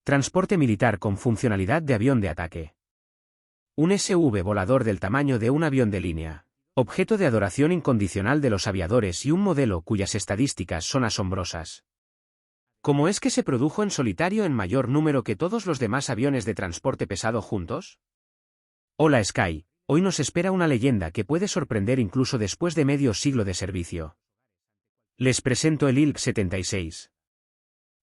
Transporte militar con funcionalidad de avión de ataque. Un SV volador del tamaño de un avión de línea. Objeto de adoración incondicional de los aviadores y un modelo cuyas estadísticas son asombrosas. ¿Cómo es que se produjo en solitario en mayor número que todos los demás aviones de transporte pesado juntos? Hola Sky, hoy nos espera una leyenda que puede sorprender incluso después de medio siglo de servicio. Les presento el ILP-76.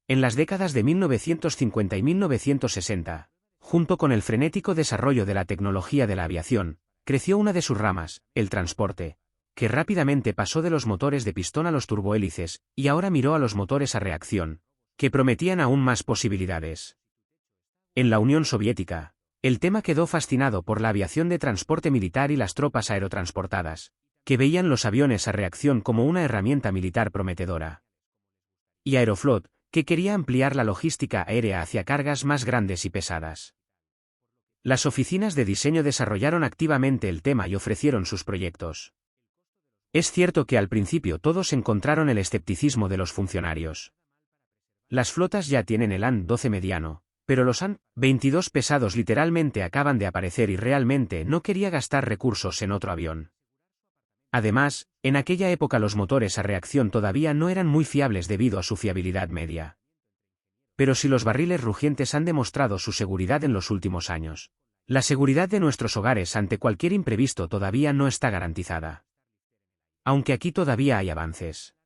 En las décadas de 1950 y 1960, junto con el frenético desarrollo de la tecnología de la aviación, creció una de sus ramas, el transporte, que rápidamente pasó de los motores de pistón a los turbohélices, y ahora miró a los motores a reacción, que prometían aún más posibilidades. En la Unión Soviética, el tema quedó fascinado por la aviación de transporte militar y las tropas aerotransportadas, que veían los aviones a reacción como una herramienta militar prometedora. Y Aeroflot, que quería ampliar la logística aérea hacia cargas más grandes y pesadas. Las oficinas de diseño desarrollaron activamente el tema y ofrecieron sus proyectos. Es cierto que al principio todos encontraron el escepticismo de los funcionarios. Las flotas ya tienen el AN-12 mediano, pero los AN-22 pesados literalmente acaban de aparecer y realmente no quería gastar recursos en otro avión. Además, en aquella época los motores a reacción todavía no eran muy fiables debido a su fiabilidad media. Pero si los barriles rugientes han demostrado su seguridad en los últimos años, la seguridad de nuestros hogares ante cualquier imprevisto todavía no está garantizada. Aunque aquí todavía hay avances.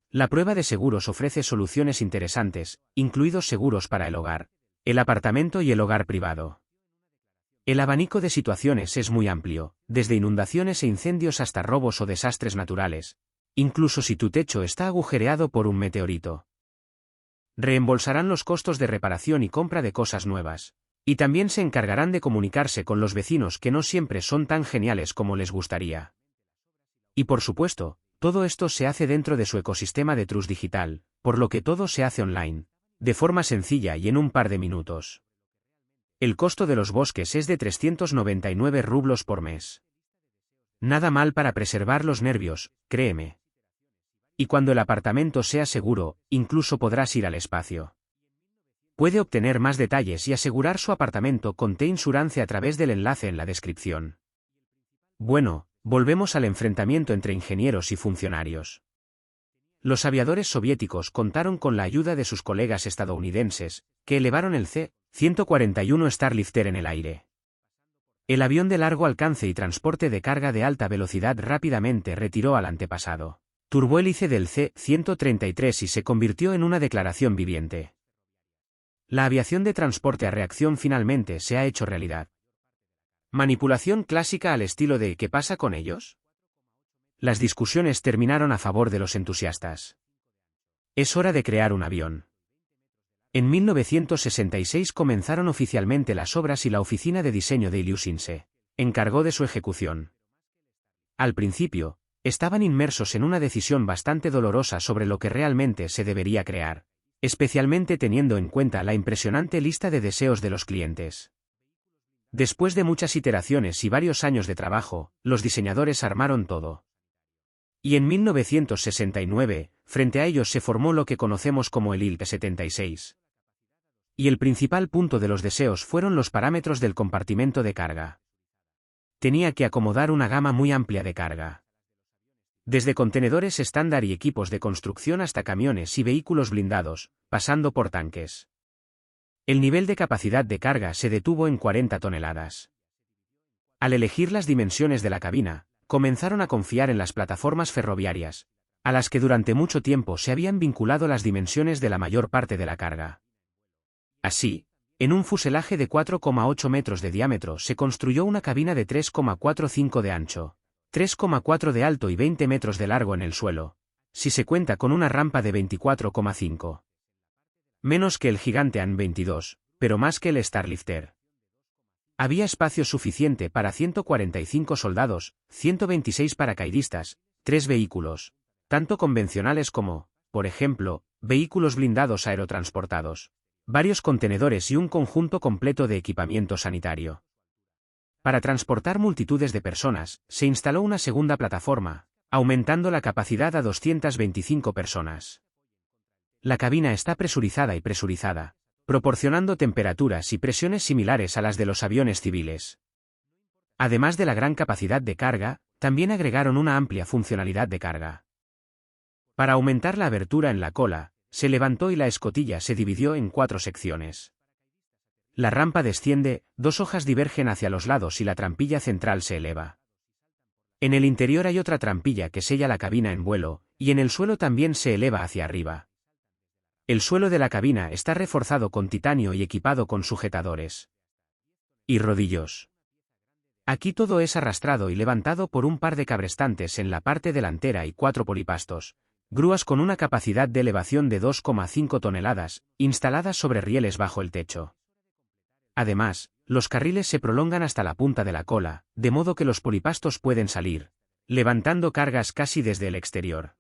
La prueba de seguros ofrece soluciones interesantes, incluidos seguros para el hogar, el apartamento y el hogar privado. El abanico de situaciones es muy amplio, desde inundaciones e incendios hasta robos o desastres naturales, incluso si tu techo está agujereado por un meteorito. Reembolsarán los costos de reparación y compra de cosas nuevas, y también se encargarán de comunicarse con los vecinos que no siempre son tan geniales como les gustaría. Y por supuesto, todo esto se hace dentro de su ecosistema de Trust Digital, por lo que todo se hace online, de forma sencilla y en un par de minutos. El costo de los bosques es de 399 rublos por mes. Nada mal para preservar los nervios, créeme. Y cuando el apartamento sea seguro, incluso podrás ir al espacio. Puede obtener más detalles y asegurar su apartamento con T-Insurance a través del enlace en la descripción. Bueno, volvemos al enfrentamiento entre ingenieros y funcionarios. Los aviadores soviéticos contaron con la ayuda de sus colegas estadounidenses, que elevaron el C-141 Starlifter en el aire. El avión de largo alcance y transporte de carga de alta velocidad rápidamente retiró al antepasado turbohélice del C-133 y se convirtió en una declaración viviente. La aviación de transporte a reacción finalmente se ha hecho realidad. Manipulación clásica al estilo de ¿qué pasa con ellos? Las discusiones terminaron a favor de los entusiastas. Es hora de crear un avión. En 1966 comenzaron oficialmente las obras y la oficina de diseño de Ilyushin se encargó de su ejecución. Al principio, estaban inmersos en una decisión bastante dolorosa sobre lo que realmente se debería crear, especialmente teniendo en cuenta la impresionante lista de deseos de los clientes. Después de muchas iteraciones y varios años de trabajo, los diseñadores armaron todo. Y en 1969, frente a ellos se formó lo que conocemos como el ILP-76. Y el principal punto de los deseos fueron los parámetros del compartimento de carga. Tenía que acomodar una gama muy amplia de carga. Desde contenedores estándar y equipos de construcción hasta camiones y vehículos blindados, pasando por tanques. El nivel de capacidad de carga se detuvo en 40 toneladas. Al elegir las dimensiones de la cabina, comenzaron a confiar en las plataformas ferroviarias, a las que durante mucho tiempo se habían vinculado las dimensiones de la mayor parte de la carga. Así, en un fuselaje de 4,8 metros de diámetro se construyó una cabina de 3,45 de ancho, 3,4 de alto y 20 metros de largo en el suelo, si se cuenta con una rampa de 24,5. Menos que el gigante AN-22, pero más que el Starlifter. Había espacio suficiente para 145 soldados, 126 paracaidistas, 3 vehículos, tanto convencionales como, por ejemplo, vehículos blindados aerotransportados, varios contenedores y un conjunto completo de equipamiento sanitario. Para transportar multitudes de personas, se instaló una segunda plataforma, aumentando la capacidad a 225 personas. La cabina está presurizada y presurizada, proporcionando temperaturas y presiones similares a las de los aviones civiles. Además de la gran capacidad de carga, también agregaron una amplia funcionalidad de carga. Para aumentar la abertura en la cola, se levantó y la escotilla se dividió en 4 secciones. La rampa desciende, 2 hojas divergen hacia los lados y la trampilla central se eleva. En el interior hay otra trampilla que sella la cabina en vuelo, y en el suelo también se eleva hacia arriba. El suelo de la cabina está reforzado con titanio y equipado con sujetadores y rodillos. Aquí todo es arrastrado y levantado por un par de cabrestantes en la parte delantera y 4 polipastos, grúas con una capacidad de elevación de 2,5 toneladas, instaladas sobre rieles bajo el techo. Además, los carriles se prolongan hasta la punta de la cola, de modo que los polipastos pueden salir, levantando cargas casi desde el exterior.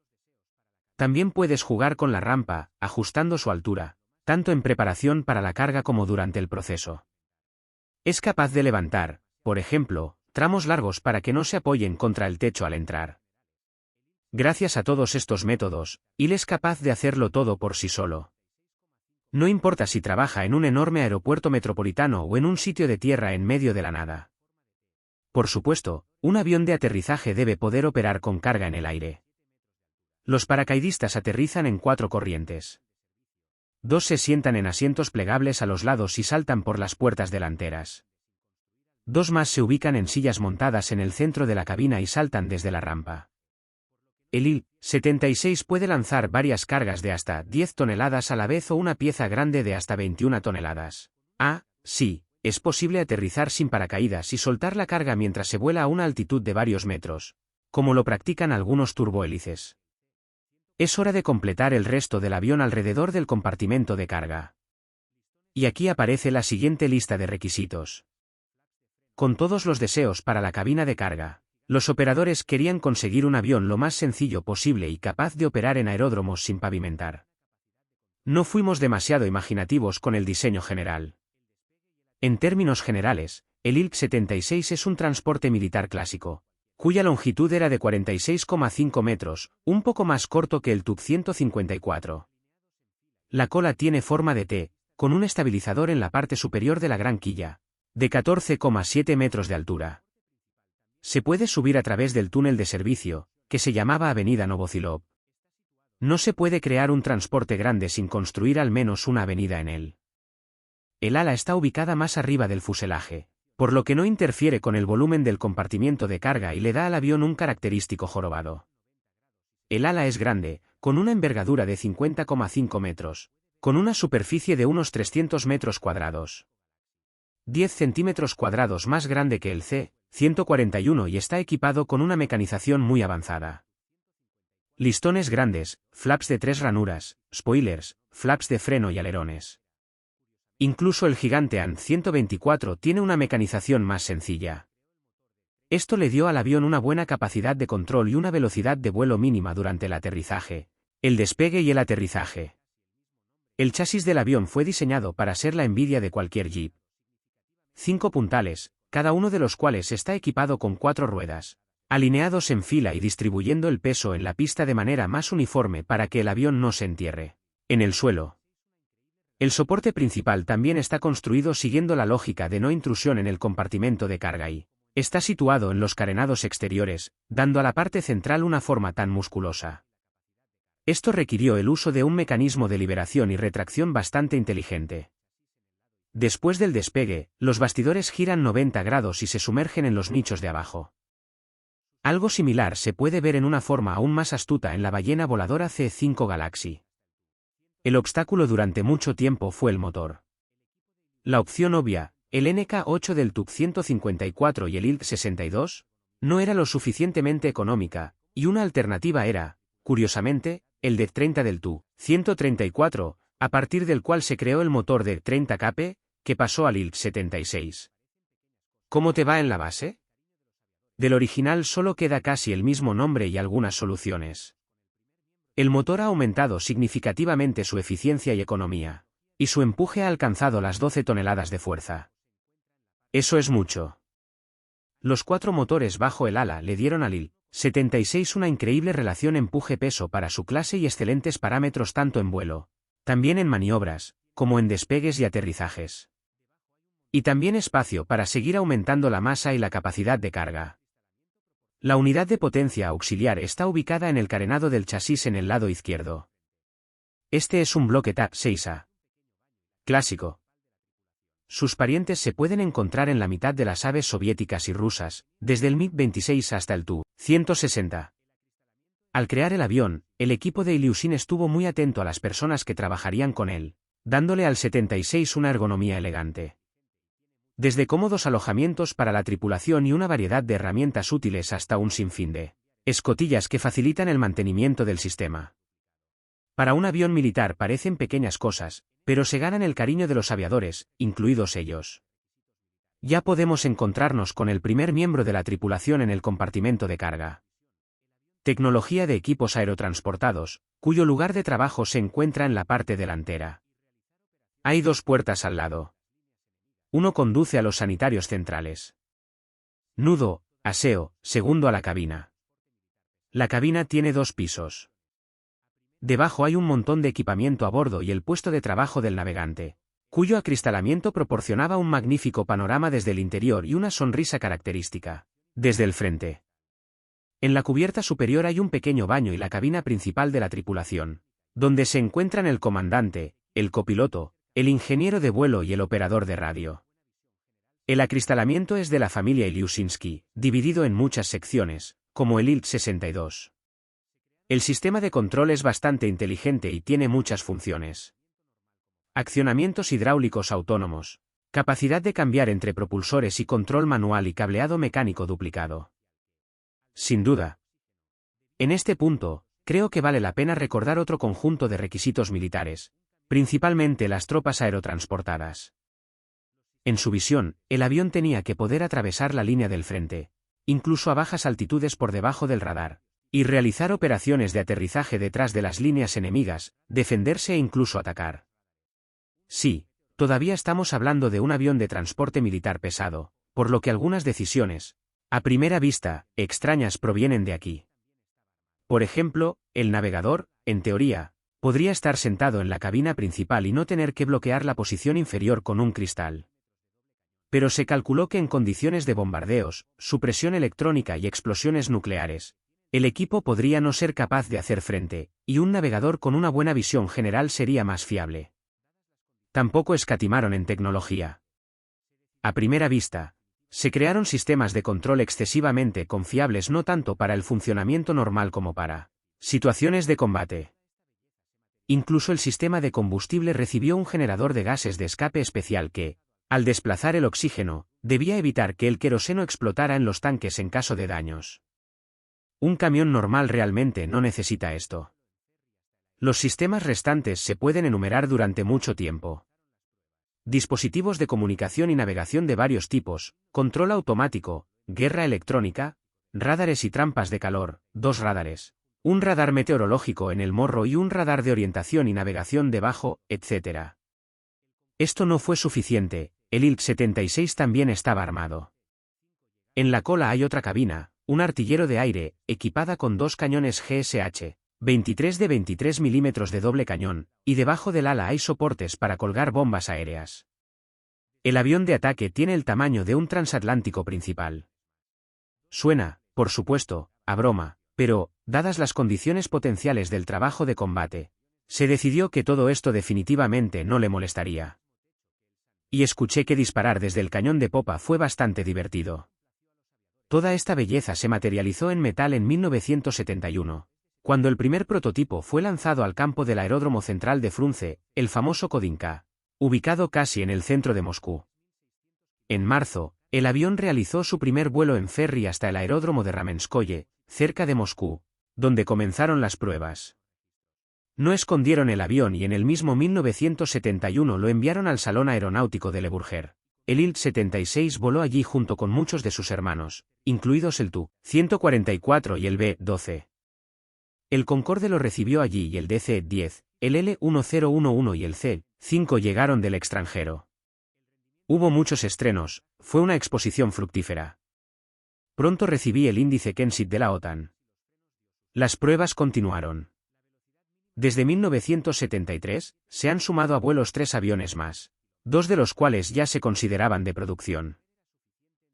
También puedes jugar con la rampa, ajustando su altura, tanto en preparación para la carga como durante el proceso. Es capaz de levantar, por ejemplo, tramos largos para que no se apoyen contra el techo al entrar. Gracias a todos estos métodos, IL es capaz de hacerlo todo por sí solo. No importa si trabaja en un enorme aeropuerto metropolitano o en un sitio de tierra en medio de la nada. Por supuesto, un avión de aterrizaje debe poder operar con carga en el aire. Los paracaidistas aterrizan en 4 corrientes. 2 se sientan en asientos plegables a los lados y saltan por las puertas delanteras. 2 más se ubican en sillas montadas en el centro de la cabina y saltan desde la rampa. El Il-76 puede lanzar varias cargas de hasta 10 toneladas a la vez o una pieza grande de hasta 21 toneladas. Sí, es posible aterrizar sin paracaídas y soltar la carga mientras se vuela a una altitud de varios metros, como lo practican algunos turbohélices. Es hora de completar el resto del avión alrededor del compartimento de carga. Y aquí aparece la siguiente lista de requisitos. Con todos los deseos para la cabina de carga, los operadores querían conseguir un avión lo más sencillo posible y capaz de operar en aeródromos sin pavimentar. No fuimos demasiado imaginativos con el diseño general. En términos generales, el Il-76 es un transporte militar clásico, cuya longitud era de 46,5 metros, un poco más corto que el TUC-154. La cola tiene forma de T, con un estabilizador en la parte superior de la gran quilla, de 14,7 metros de altura. Se puede subir a través del túnel de servicio, que se llamaba Avenida Novocilov. No se puede crear un transporte grande sin construir al menos una avenida en él. El ala está ubicada más arriba del fuselaje, por lo que no interfiere con el volumen del compartimiento de carga y le da al avión un característico jorobado. El ala es grande, con una envergadura de 50,5 metros, con una superficie de unos 300 metros cuadrados. 10 centímetros cuadrados más grande que el C-141 y está equipado con una mecanización muy avanzada. Listones grandes, flaps de 3 ranuras, spoilers, flaps de freno y alerones. Incluso el gigante AN-124 tiene una mecanización más sencilla. Esto le dio al avión una buena capacidad de control y una velocidad de vuelo mínima durante el aterrizaje, el despegue y el aterrizaje. El chasis del avión fue diseñado para ser la envidia de cualquier Jeep. 5 puntales, cada uno de los cuales está equipado con 4 ruedas, alineados en fila y distribuyendo el peso en la pista de manera más uniforme para que el avión no se entierre en el suelo. El soporte principal también está construido siguiendo la lógica de no intrusión en el compartimento de carga y está situado en los carenados exteriores, dando a la parte central una forma tan musculosa. Esto requirió el uso de un mecanismo de liberación y retracción bastante inteligente. Después del despegue, los bastidores giran 90 grados y se sumergen en los nichos de abajo. Algo similar se puede ver en una forma aún más astuta en la ballena voladora C-5 Galaxy. El obstáculo durante mucho tiempo fue el motor. La opción obvia, el NK-8 del TUC-154 y el IL-62, no era lo suficientemente económica, y una alternativa era, curiosamente, el DET-30 del TU-134, a partir del cual se creó el motor de 30 kp, que pasó al IL-76. ¿Cómo te va en la base? Del original solo queda casi el mismo nombre y algunas soluciones. El motor ha aumentado significativamente su eficiencia y economía, y su empuje ha alcanzado las 12 toneladas de fuerza. Eso es mucho. Los 4 motores bajo el ala le dieron al IL-76 una increíble relación empuje-peso para su clase y excelentes parámetros tanto en vuelo, también en maniobras, como en despegues y aterrizajes. Y también espacio para seguir aumentando la masa y la capacidad de carga. La unidad de potencia auxiliar está ubicada en el carenado del chasis en el lado izquierdo. Este es un bloque Ta-6A. Clásico. Sus parientes se pueden encontrar en la mitad de las aves soviéticas y rusas, desde el MiG-26 hasta el Tu-160. Al crear el avión, el equipo de Ilyushin estuvo muy atento a las personas que trabajarían con él, dándole al 76 una ergonomía elegante. Desde cómodos alojamientos para la tripulación y una variedad de herramientas útiles hasta un sinfín de escotillas que facilitan el mantenimiento del sistema. Para un avión militar parecen pequeñas cosas, pero se ganan el cariño de los aviadores, incluidos ellos. Ya podemos encontrarnos con el primer miembro de la tripulación en el compartimento de carga. Tecnología de equipos aerotransportados, cuyo lugar de trabajo se encuentra en la parte delantera. Hay dos puertas al lado. Uno conduce a los sanitarios centrales. Nudo, aseo, segundo a la cabina. La cabina tiene 2 pisos. Debajo hay un montón de equipamiento a bordo y el puesto de trabajo del navegante, cuyo acristalamiento proporcionaba un magnífico panorama desde el interior y una sonrisa característica desde el frente. En la cubierta superior hay un pequeño baño y la cabina principal de la tripulación, donde se encuentran el comandante, el copiloto, el ingeniero de vuelo y el operador de radio. El acristalamiento es de la familia Ilyushinsky, dividido en muchas secciones, como el Il-62. El sistema de control es bastante inteligente y tiene muchas funciones. Accionamientos hidráulicos autónomos, capacidad de cambiar entre propulsores y control manual y cableado mecánico duplicado. Sin duda. En este punto, creo que vale la pena recordar otro conjunto de requisitos militares, principalmente las tropas aerotransportadas. En su visión, el avión tenía que poder atravesar la línea del frente, incluso a bajas altitudes por debajo del radar, y realizar operaciones de aterrizaje detrás de las líneas enemigas, defenderse e incluso atacar. Sí, todavía estamos hablando de un avión de transporte militar pesado, por lo que algunas decisiones, a primera vista, extrañas provienen de aquí. Por ejemplo, el navegador, en teoría, podría estar sentado en la cabina principal y no tener que bloquear la posición inferior con un cristal. Pero se calculó que en condiciones de bombardeos, supresión electrónica y explosiones nucleares, el equipo podría no ser capaz de hacer frente, y un navegador con una buena visión general sería más fiable. Tampoco escatimaron en tecnología. A primera vista, se crearon sistemas de control excesivamente confiables no tanto para el funcionamiento normal como para situaciones de combate. Incluso el sistema de combustible recibió un generador de gases de escape especial que, al desplazar el oxígeno, debía evitar que el queroseno explotara en los tanques en caso de daños. Un camión normal realmente no necesita esto. Los sistemas restantes se pueden enumerar durante mucho tiempo. Dispositivos de comunicación y navegación de varios tipos, control automático, guerra electrónica, radares y trampas de calor, 2 radares, un radar meteorológico en el morro y un radar de orientación y navegación debajo, etc. Esto no fue suficiente, el Il-76 también estaba armado. En la cola hay otra cabina, un artillero de aire, equipada con 2 cañones GSH, 23 de 23 milímetros de doble cañón, y debajo del ala hay soportes para colgar bombas aéreas. El avión de ataque tiene el tamaño de un transatlántico principal. Suena, por supuesto, a broma, pero, dadas las condiciones potenciales del trabajo de combate, se decidió que todo esto definitivamente no le molestaría. Y escuché que disparar desde el cañón de popa fue bastante divertido. Toda esta belleza se materializó en metal en 1971. Cuando el primer prototipo fue lanzado al campo del aeródromo central de Frunze, el famoso Kodinka, ubicado casi en el centro de Moscú. En marzo, el avión realizó su primer vuelo en ferry hasta el aeródromo de Ramenskoye, cerca de Moscú, donde comenzaron las pruebas. No escondieron el avión y en el mismo 1971 lo enviaron al Salón Aeronáutico de Le Bourget. El Il-76 voló allí junto con muchos de sus hermanos, incluidos el Tu-144 y el B-12. El Concorde lo recibió allí y el DC-10, el L-1011 y el C-5 llegaron del extranjero. Hubo muchos estrenos, fue una exposición fructífera. Pronto recibí el índice Kensit de la OTAN. Las pruebas continuaron. Desde 1973, se han sumado a vuelos 3 aviones más, 2 de los cuales ya se consideraban de producción.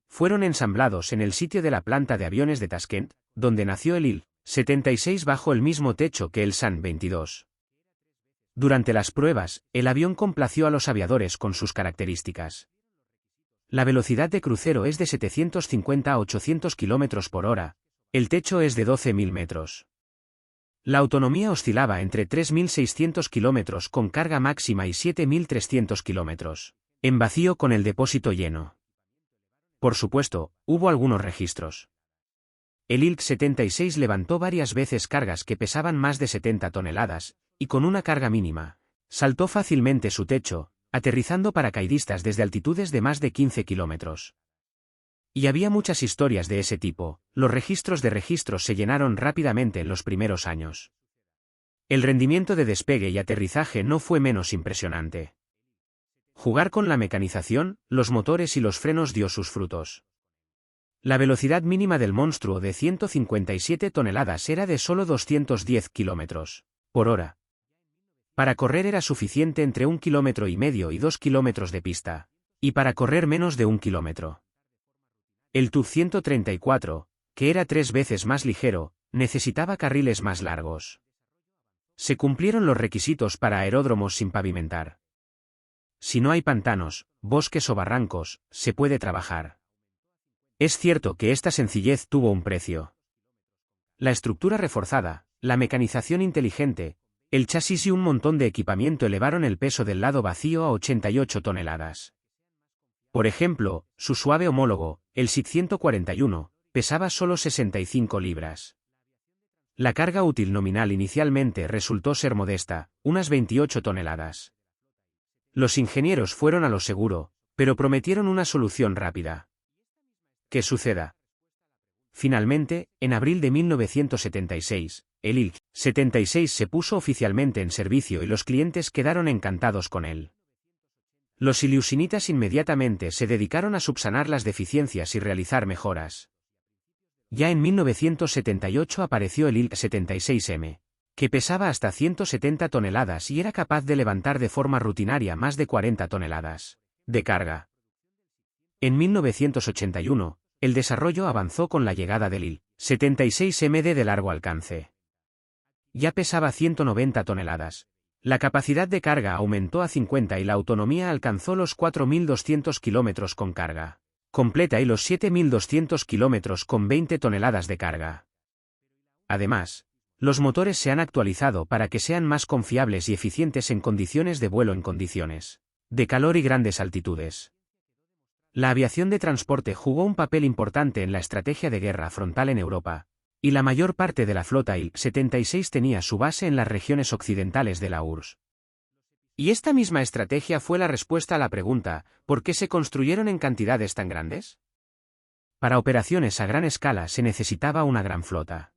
Fueron ensamblados en el sitio de la planta de aviones de Tashkent, donde nació el Il-76 bajo el mismo techo que el Sun-22. Durante las pruebas, el avión complació a los aviadores con sus características. La velocidad de crucero es de 750 a 800 km por hora, el techo es de 12.000 metros. La autonomía oscilaba entre 3.600 km con carga máxima y 7.300 km, en vacío con el depósito lleno. Por supuesto, hubo algunos registros. El Il-76 levantó varias veces cargas que pesaban más de 70 toneladas, y con una carga mínima, saltó fácilmente su techo, aterrizando paracaidistas desde altitudes de más de 15 kilómetros. Y había muchas historias de ese tipo, los registros de registros se llenaron rápidamente en los primeros años. El rendimiento de despegue y aterrizaje no fue menos impresionante. Jugar con la mecanización, los motores y los frenos dio sus frutos. La velocidad mínima del monstruo de 157 toneladas era de solo 210 km por hora. Para correr era suficiente entre 1,5 km y 2 km de pista, y para correr menos de 1 km. El Tu-134, que era 3 veces más ligero, necesitaba carriles más largos. Se cumplieron los requisitos para aeródromos sin pavimentar. Si no hay pantanos, bosques o barrancos, se puede trabajar. Es cierto que esta sencillez tuvo un precio. La estructura reforzada, la mecanización inteligente, el chasis y un montón de equipamiento elevaron el peso del lado vacío a 88 toneladas. Por ejemplo, su suave homólogo, el SIG-141, pesaba solo 65 libras. La carga útil nominal inicialmente resultó ser modesta, unas 28 toneladas. Los ingenieros fueron a lo seguro, pero prometieron una solución rápida. ¿Qué suceda? Finalmente, en abril de 1976, el Il-76 se puso oficialmente en servicio y los clientes quedaron encantados con él. Los ilusinitas inmediatamente se dedicaron a subsanar las deficiencias y realizar mejoras. Ya en 1978 apareció el Il-76M, que pesaba hasta 170 toneladas y era capaz de levantar de forma rutinaria más de 40 toneladas de carga. En 1981, el desarrollo avanzó con la llegada del Il-76MD de largo alcance. Ya pesaba 190 toneladas. La capacidad de carga aumentó a 50 y la autonomía alcanzó los 4.200 kilómetros con carga completa y los 7.200 kilómetros con 20 toneladas de carga. Además, los motores se han actualizado para que sean más confiables y eficientes en condiciones de vuelo en condiciones de calor y grandes altitudes. La aviación de transporte jugó un papel importante en la estrategia de guerra frontal en Europa, y la mayor parte de la flota Il-76 tenía su base en las regiones occidentales de la URSS. Y esta misma estrategia fue la respuesta a la pregunta, ¿por qué se construyeron en cantidades tan grandes? Para operaciones a gran escala se necesitaba una gran flota.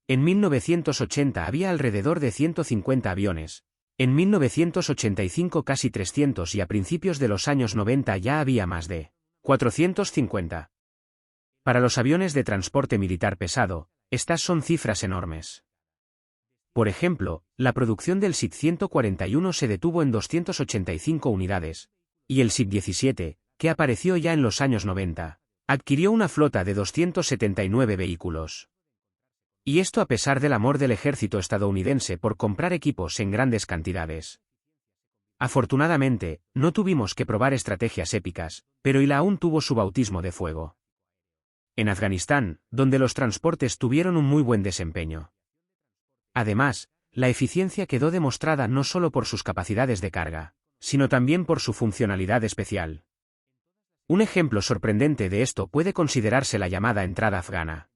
En 1980 había alrededor de 150 aviones, en 1985 casi 300 y a principios de los años 90 ya había más de 450. Para los aviones de transporte militar pesado, estas son cifras enormes. Por ejemplo, la producción del SIG-141 se detuvo en 285 unidades, y el SIG-17, que apareció ya en los años 90, adquirió una flota de 279 vehículos. Y esto a pesar del amor del ejército estadounidense por comprar equipos en grandes cantidades. Afortunadamente, no tuvimos que probar estrategias épicas, pero ILA aún tuvo su bautismo de fuego. En Afganistán, donde los transportes tuvieron un muy buen desempeño. Además, la eficiencia quedó demostrada no solo por sus capacidades de carga, sino también por su funcionalidad especial. Un ejemplo sorprendente de esto puede considerarse la llamada entrada afgana.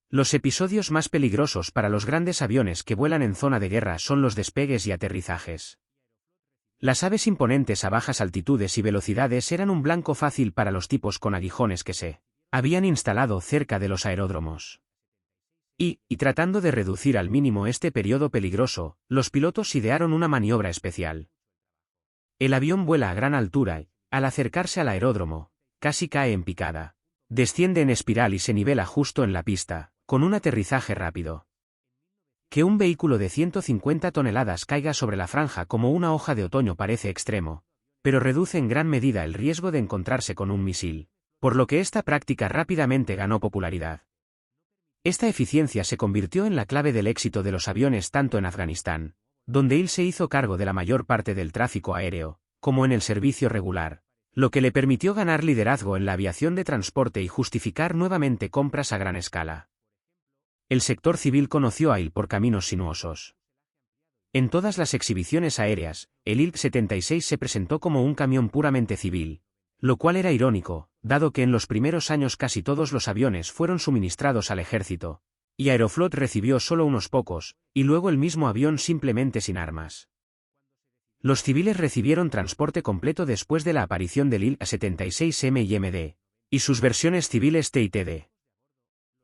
Los episodios más peligrosos para los grandes aviones que vuelan en zona de guerra son los despegues y aterrizajes. Las aves imponentes a bajas altitudes y velocidades eran un blanco fácil para los tipos con aguijones que se habían instalado cerca de los aeródromos. Y tratando de reducir al mínimo este periodo peligroso, los pilotos idearon una maniobra especial. El avión vuela a gran altura y, al acercarse al aeródromo, casi cae en picada. Desciende en espiral y se nivela justo en la pista, con un aterrizaje rápido. Que un vehículo de 150 toneladas caiga sobre la franja como una hoja de otoño parece extremo, pero reduce en gran medida el riesgo de encontrarse con un misil, por lo que esta práctica rápidamente ganó popularidad. Esta eficiencia se convirtió en la clave del éxito de los aviones tanto en Afganistán, donde él se hizo cargo de la mayor parte del tráfico aéreo, como en el servicio regular, lo que le permitió ganar liderazgo en la aviación de transporte y justificar nuevamente compras a gran escala. El sector civil conoció a él por caminos sinuosos. En todas las exhibiciones aéreas, el IL-76 se presentó como un camión puramente civil, lo cual era irónico, dado que en los primeros años casi todos los aviones fueron suministrados al ejército, y Aeroflot recibió solo unos pocos, y luego el mismo avión simplemente sin armas. Los civiles recibieron transporte completo después de la aparición del IL-76M y MD, y sus versiones civiles T y TD.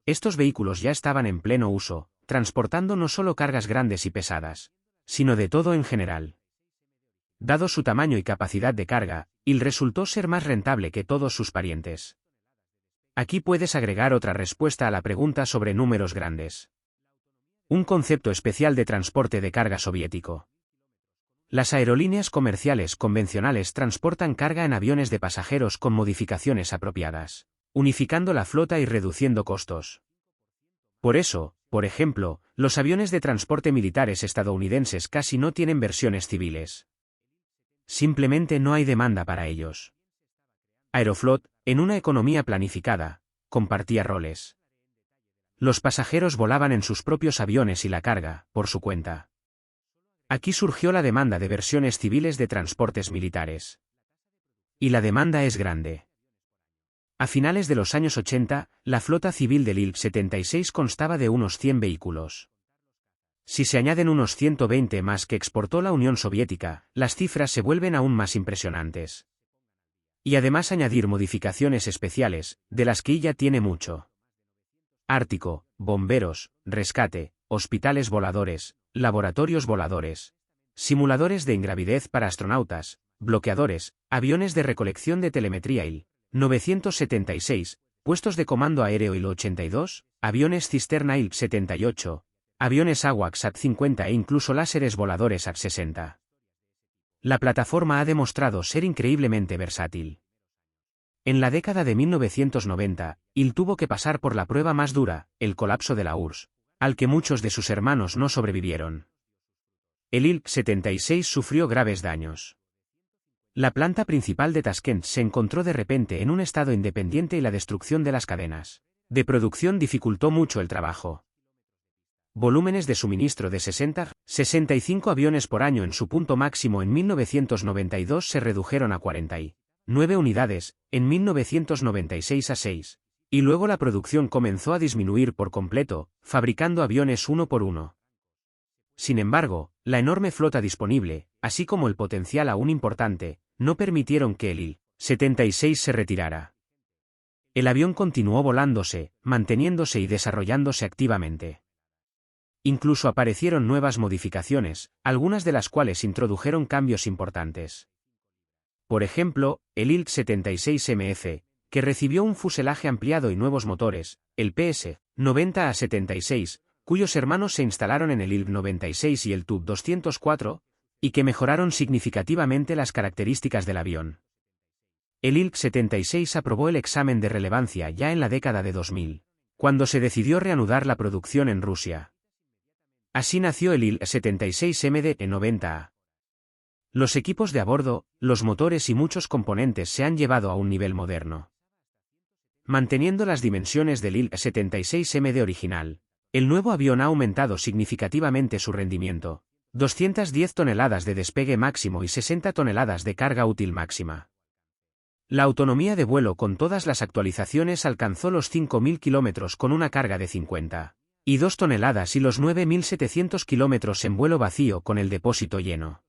Estos vehículos ya estaban en pleno uso, transportando no solo cargas grandes y pesadas, sino de todo en general. Dado su tamaño y capacidad de carga, IL resultó ser más rentable que todos sus parientes. Aquí puedes agregar otra respuesta a la pregunta sobre números grandes. Un concepto especial de transporte de carga soviético. Las aerolíneas comerciales convencionales transportan carga en aviones de pasajeros con modificaciones apropiadas, unificando la flota y reduciendo costos. Por eso, por ejemplo, los aviones de transporte militares estadounidenses casi no tienen versiones civiles. Simplemente no hay demanda para ellos. Aeroflot, en una economía planificada, compartía roles. Los pasajeros volaban en sus propios aviones y la carga, por su cuenta. Aquí surgió la demanda de versiones civiles de transportes militares. Y la demanda es grande. A finales de los años 80, la flota civil del IL-76 constaba de unos 100 vehículos. Si se añaden unos 120 más que exportó la Unión Soviética, las cifras se vuelven aún más impresionantes. Y además añadir modificaciones especiales, de las que ya tiene mucho. Ártico, bomberos, rescate, hospitales voladores, laboratorios voladores, simuladores de ingravidez para astronautas, bloqueadores, aviones de recolección de telemetría IL-976, puestos de comando aéreo IL-82, aviones cisterna IL-78, aviones AWACS AT-50 e incluso láseres voladores AT-60. La plataforma ha demostrado ser increíblemente versátil. En la década de 1990, IL tuvo que pasar por la prueba más dura, el colapso de la URSS, al que muchos de sus hermanos no sobrevivieron. El IL-76 sufrió graves daños. La planta principal de Tashkent se encontró de repente en un estado independiente y la destrucción de las cadenas de producción dificultó mucho el trabajo. Volúmenes de suministro de 60-65 aviones por año en su punto máximo en 1992 se redujeron a 49 unidades, en 1996 a 6, y luego la producción comenzó a disminuir por completo, fabricando aviones uno por uno. Sin embargo, la enorme flota disponible, así como el potencial aún importante, no permitieron que el IL-76 se retirara. El avión continuó volándose, manteniéndose y desarrollándose activamente. Incluso aparecieron nuevas modificaciones, algunas de las cuales introdujeron cambios importantes. Por ejemplo, el IL-76MF, que recibió un fuselaje ampliado y nuevos motores, el PS-90A76, cuyos hermanos se instalaron en el IL-96 y el TUB-204, y que mejoraron significativamente las características del avión. El IL-76 aprobó el examen de relevancia ya en la década de 2000, cuando se decidió reanudar la producción en Rusia. Así nació el IL-76MD-90A. Los equipos de a bordo, los motores y muchos componentes se han llevado a un nivel moderno. Manteniendo las dimensiones del IL-76MD original, el nuevo avión ha aumentado significativamente su rendimiento, 210 toneladas de despegue máximo y 60 toneladas de carga útil máxima. La autonomía de vuelo con todas las actualizaciones alcanzó los 5.000 kilómetros con una carga de 52 toneladas y los 9.700 kilómetros en vuelo vacío con el depósito lleno.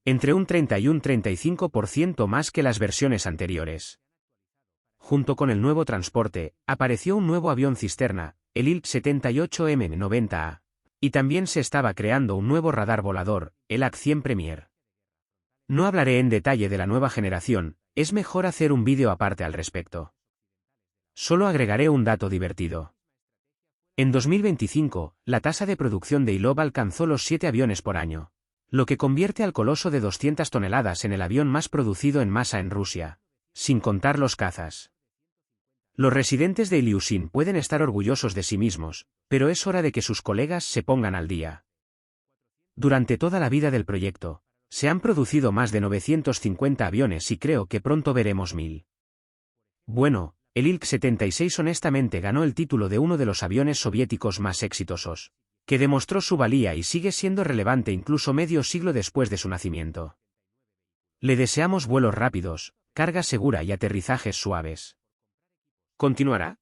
Entre un 30 y un 35% más que las versiones anteriores. Junto con el nuevo transporte, apareció un nuevo avión cisterna, el IL-78M90A, y también se estaba creando un nuevo radar volador, el AC-100 Premier. No hablaré en detalle de la nueva generación, es mejor hacer un vídeo aparte al respecto. Solo agregaré un dato divertido. En 2025, la tasa de producción de Ilov alcanzó los 7 aviones por año, lo que convierte al coloso de 200 toneladas en el avión más producido en masa en Rusia, sin contar los cazas. Los residentes de Ilyushin pueden estar orgullosos de sí mismos, pero es hora de que sus colegas se pongan al día. Durante toda la vida del proyecto, se han producido más de 950 aviones y creo que pronto veremos 1000. Bueno, el Ilk-76 honestamente ganó el título de uno de los aviones soviéticos más exitosos, que demostró su valía y sigue siendo relevante incluso medio siglo después de su nacimiento. Le deseamos vuelos rápidos, carga segura y aterrizajes suaves. ¿Continuará?